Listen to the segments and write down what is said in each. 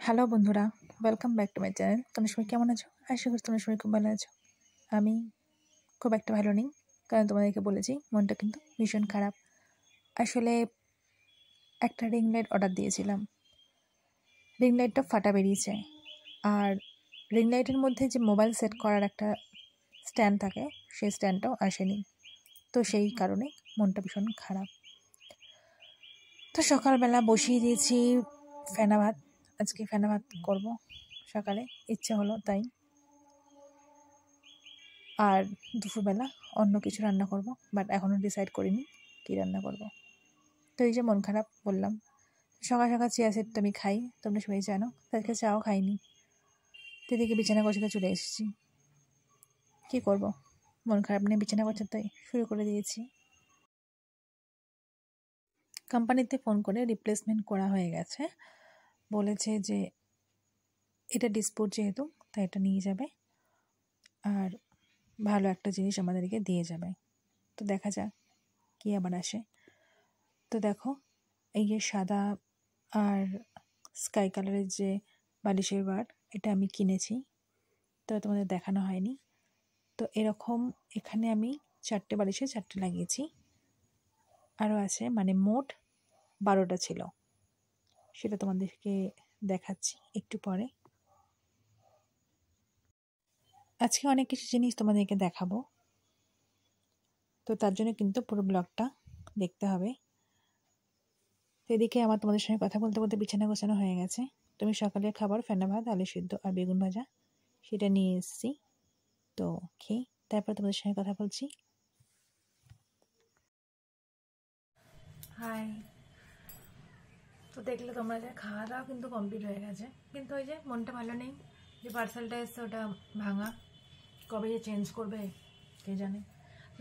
Hello বন্ধুরা, welcome back to my channel. তোমরা সবাই কেমন আছো? আশা করি তোমরা সবাই খুব ভালো আছো। আমি খুব একটা ভালো নেই, কারণ তোমাদেরকে বলেছি মনটা কিন্তু ভীষণ খারাপ। আসলে একটা রিং লাইট অর্ডার দিয়েছিলাম, রিং লাইটটা ফাটা বেরিয়েছে, আর রিং লাইটের মধ্যে যে মোবাইল সেট করার একটা স্ট্যান্ড থাকে, সেই স্ট্যান্ডটাও আসেনি। তো সেই কারণে মনটা ভীষণ খারাপ। তো সকালবেলা বসিয়ে দিয়েছি ফেনা ভাত। আজকে ফেনা ভাত করবো সকালে, ইচ্ছে হলো তাই। আর দুপুরবেলা অন্য কিছু রান্না করব, বাট এখনও ডিসাইড করিনি কী রান্না করব। তো এই যে মন খারাপ বললাম, সকাল সকাল চিয়া সিড তো আমি খাই, তোমরা সবাই জানো। তাদেরকে চাও খাইনি, তো এদিকে বিছানা গোছাতে চলে এসেছি। কী করব, মন খারাপ নিয়ে বিছানা গোছাতে শুরু করে দিয়েছি। কোম্পানিতে ফোন করে রিপ্লেসমেন্ট করা হয়ে গেছে, বলেছে যে এটা ডিসপোজ যেহেতু, তাই এটা নিয়ে যাবে আর ভালো একটা জিনিস আমাদেরকে দিয়ে যাবে। তো দেখা যাক কী আবার আসে। তো দেখো, এই যে সাদা আর স্কাই কালারের যে বালিশের বার, এটা আমি কিনেছি, তো তোমাদের দেখানো হয়নি। তো এরকম এখানে আমি 4টে বালিশে 4টে লাগিয়েছি, আরও আছে, মানে মোট 12টা ছিল। সেটা তোমাদেরকে দেখাচ্ছি একটু পরে। আজকে অনেক কিছু জিনিস তোমাদেরকে দেখাবো, তো তার জন্য কিন্তু পুরো ব্লগটা দেখতে হবে। তো এদিকে আমার তোমাদের সঙ্গে কথা বলতে বলতে বিছানা গোছানো হয়ে গেছে। তুমি সকালের খাবার ফেনা ভাত, আলু সিদ্ধ আর বেগুন ভাজা, সেটা নিয়ে এসেছি। তো খেয়ে তারপর তোমাদের সঙ্গে কথা বলছি। হাই। তো দেখলে তোমরা যে খাওয়া দাওয়া কিন্তু কমপ্লিট হয়ে গেছে, কিন্তু ওই যে মনটা ভালো নেই। যে পার্সেলটা এসছে ওটা ভাঙা, কবে যে চেঞ্জ করবে কে জানে।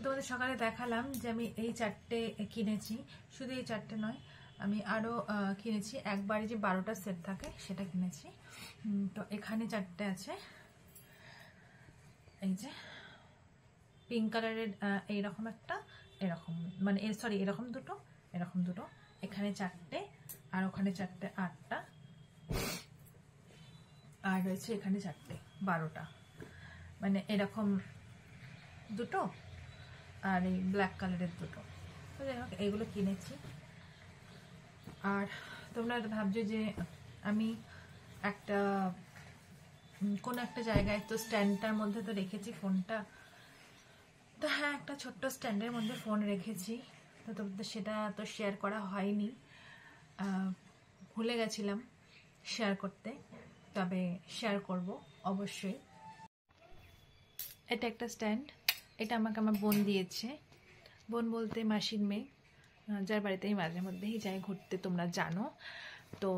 তোমাদের সকালে দেখালাম যে আমি এই 4টে কিনেছি, শুধু এই 4টে নয়, আমি আরও কিনেছি। একবারে যে 12টা সেট থাকে সেটা কিনেছি। তো এখানে 4টে আছে, এই যে পিঙ্ক কালারের এইরকম একটা, এরকম মানে সরি এরকম দুটো, এরকম দুটো, এখানে 4টে আর ওখানে 4টে, 8টা, আর রয়েছে এখানে 4টে, 12টা, মানে এরকম দুটো আর এই ব্ল্যাক কালারের দুটো। তো যাই হোক, এইগুলো কিনেছি। আর তোমরা ভাবছো যে আমি একটা কোনো একটা জায়গায় তো স্ট্যান্ডটার মধ্যে তো রেখেছি ফোনটা। তো হ্যাঁ, একটা ছোট্ট স্ট্যান্ডের মধ্যে ফোন রেখেছি, তো তোমাদের সেটা তো শেয়ার করা হয়নি, ভুলে গেছিলাম শেয়ার করতে, তবে শেয়ার করব অবশ্যই। এটা একটা স্ট্যান্ড, এটা আমাকে আমার বোন দিয়েছে। বোন বলতে মাসির মেয়ে, যার বাড়িতেই মাঝে মধ্যেই যাই ঘুরতে, তোমরা জানো। তো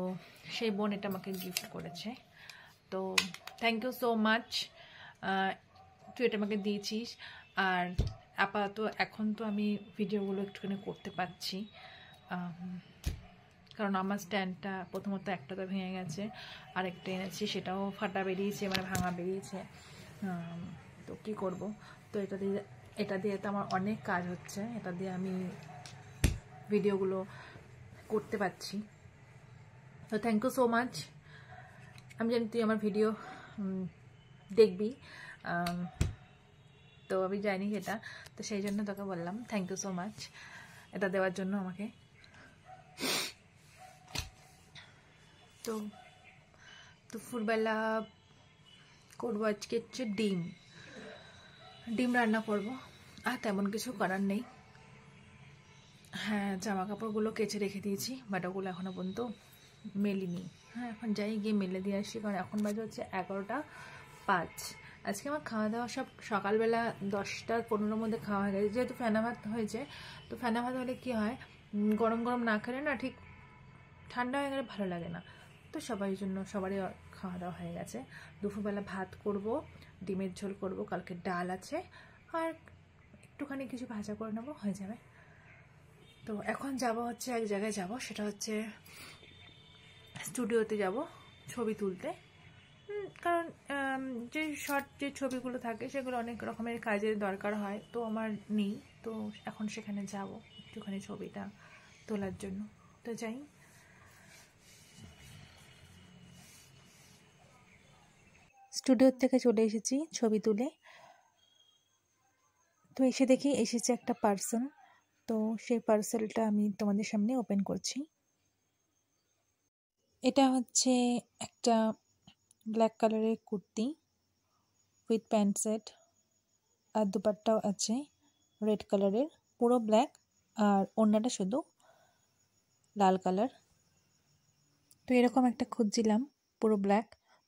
সেই বোন এটা আমাকে গিফট করেছে। তো থ্যাংক ইউ সো মাচ, তুই এটা আমাকে দিয়েছিস। আর আপাতত এখন তো আমি ভিডিওগুলো একটুখানি করতে পারছি, কারণ আমার স্ট্যান্ডটা প্রথমত একটা তো ভেঙে গেছে, আরেকটা এনেছি সেটাও ফাটা বেরিয়েছে, মানে ভাঙা বেরিয়েছে। তো কী করব, তো এটা দিয়ে তো আমার অনেক কাজ হচ্ছে, এটা দিয়ে আমি ভিডিওগুলো করতে পারছি। তো থ্যাংক ইউ সো মাচ। আমি জানি তুই আমার ভিডিও দেখবি, তো আমি জানি এটা, তো সেই জন্য তোকে বললাম থ্যাংক ইউ সো মাচ এটা দেওয়ার জন্য আমাকে। তো দুপুরবেলা করবো আজকে হচ্ছে ডিম রান্না করব, আর তেমন কিছু করার নেই। হ্যাঁ, জামা কাপড়গুলো কেচে রেখে দিয়েছি, বাট ওগুলো এখনও পর্যন্ত মেলিনি। হ্যাঁ, এখন যাই গিয়ে মেলে দিয়ে আসি, কারণ এখন বাজে হচ্ছে 11টা 5। আজকে আমার খাওয়া দাওয়া সব সকালবেলা 10টা 15-র মধ্যে খাওয়া হয়ে গেছে, যেহেতু ফেনা ভাত হয়েছে। তো ফেনা ভাত হলে কী হয়, গরম গরম না খেলে না, ঠিক ঠান্ডা হয়ে গেলে ভালো লাগে না। তো সবারই খাওয়া দাওয়া হয়ে গেছে। দুপুরবেলা ভাত করব, ডিমের ঝোল করব, কালকে ডাল আছে, আর একটুখানি কিছু ভাজা করে নেবো, হয়ে যাবে। তো এখন যাব হচ্ছে এক জায়গায় যাব, সেটা হচ্ছে স্টুডিওতে যাব ছবি তুলতে, কারণ যে শর্ট যে ছবিগুলো থাকে সেগুলো অনেক রকমের কাজের দরকার হয়, তো আমার নেই। তো এখন সেখানে যাব একটুখানি ছবিটা তোলার জন্য। তো যাই। স্টুডিওর থেকে চলে এসেছি ছবি তুলে। তো এসে দেখি এসেছে একটা পার্সেল। তো সেই পার্সেলটা আমি তোমাদের সামনে ওপেন করছি। এটা হচ্ছে একটা ব্ল্যাক কালারের কুর্তি উইথ প্যান্ট সেট, আর দুপাট্টাও আছে রেড কালারের, পুরো ব্ল্যাক, আর ওড়নাটা শুধু লাল কালার। তো এরকম একটা খুঁজছিলাম পুরো ব্ল্যাক,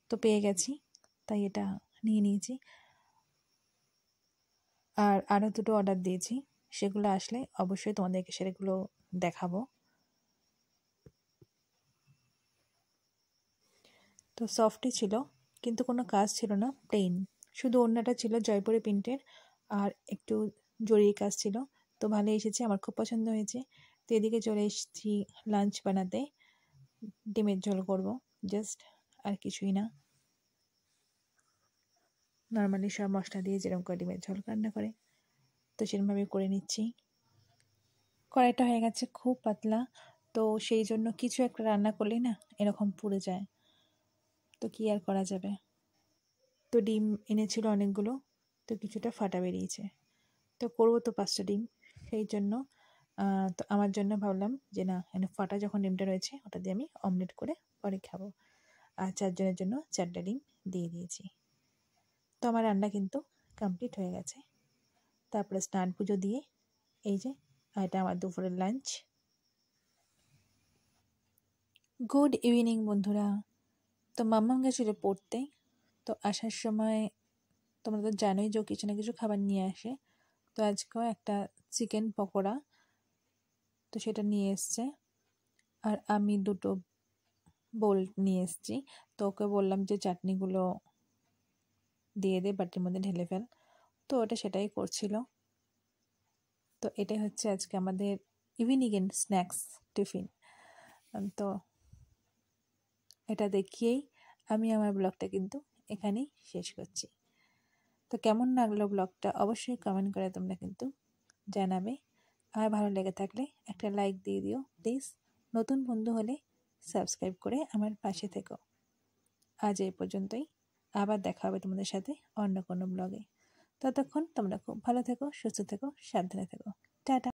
তো পেয়ে গেছি, তাই এটা নিয়ে নিয়েছি। আর আরও দুটো অর্ডার দিয়েছি, সেগুলো আসলে অবশ্যই তোমাদেরকে সেগুলো দেখাবো। তো সফটই ছিল, কিন্তু কোনো কাজ ছিল না, প্লেন। শুধু ওড়নাটা ছিল জয়পুরি প্রিন্টের, আর একটু জরির কাজ ছিল। তো ভালো এসেছে, আমার খুব পছন্দ হয়েছে। তো এদিকে চলে এসেছি লাঞ্চ বানাতে। ডিমের ঝোল করব জাস্ট, আর কিছুই না। নর্মালি সব মশলা দিয়ে যেরকম করে ডিমের ঝোল রান্না করে, তো সেরকমভাবে করে নিচ্ছি। কড়াইটা হয়ে গেছে খুব পাতলা, তো সেই জন্য কিছু একটা রান্না করলেই না এরকম পুড়ে যায়, তো কি আর করা যাবে। তো ডিম এনেছিল অনেকগুলো, তো কিছুটা ফাটা বেরিয়েছে। তো করবো তো 5টা ডিম, সেই জন্য তো আমার জন্য ভাবলাম যে না, ফাটা যখন ডিমটা রয়েছে ওটা দিয়ে আমি অমলেট করে পরে খাবো। আর 4 জনের জন্য 4টা ডিম দিয়ে দিয়েছি। তো আমার রান্না কিন্তু কমপ্লিট হয়ে গেছে। তারপরে স্নান পুজো দিয়ে এই যে এটা আমার দুপুরের লাঞ্চ। গুড ইভিনিং বন্ধুরা। তো মাম্মাম গেছিলো পড়তে, তো আসার সময় তোমরা তো জানোই যে কিছু না কিছু খাবার নিয়ে আসে। তো আজকেও একটা চিকেন পকোড়া, তো সেটা নিয়ে এসছে। আর আমি দুটো বোল নিয়ে এসেছি। তো ওকে বললাম যে চাটনিগুলো দিয়ে দে, বাটির মধ্যে ঢেলে ফেল। তো ওটা সেটাই করছিল। তো এটাই হচ্ছে আজকে আমাদের ইভিনিং স্ন্যাক্স টিফিন। তো এটা দেখিয়েই আমি আমার ব্লগটা কিন্তু এখানেই শেষ করছি। তো কেমন লাগলো ব্লগটা অবশ্যই কমেন্ট করে তোমরা কিন্তু জানাবে। আর ভালো লেগে থাকলে একটা লাইক দিয়ে দিও প্লিজ। নতুন বন্ধু হলে সাবস্ক্রাইব করে আমার পাশে থেকো। আজ এই পর্যন্তই, আবার দেখা হবে তোমাদের সাথে অন্য কোনো ব্লগে। ততক্ষণ তোমরা খুব ভালো থেকো, সুস্থ থেকো, সাবধানে থেকো। টাটা।